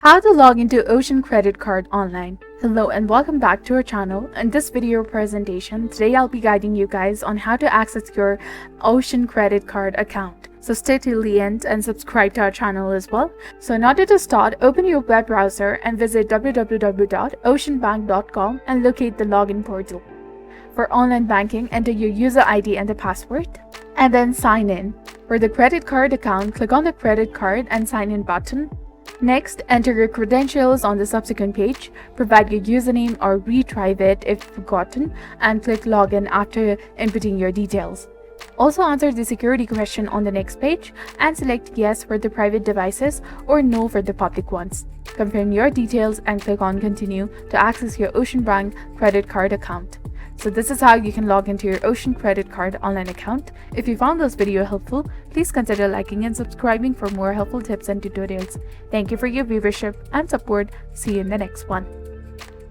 How to log into Ocean Credit Card online. Hello and welcome back to our channel. In this video presentation, today I'll be guiding you guys on how to access your Ocean Credit Card account. So stay till the end and subscribe to our channel as well. So in order to start, open your web browser and visit www.oceanbank.com and locate the login portal. For online banking, enter your user ID and the password, and then sign in. For the credit card account, click on the credit card and sign in button. Next, enter your credentials on the subsequent page, provide your username or retrieve it if forgotten, and click login after inputting your details. Also answer the security question on the next page and select yes for the private devices or no for the public ones. Confirm your details and click on continue to access your Ocean Bank credit card account. So this is how you can log into your Ocean Credit Card online account. If you found this video helpful, please consider liking and subscribing for more helpful tips and tutorials. Thank you for your viewership and support. See you in the next one.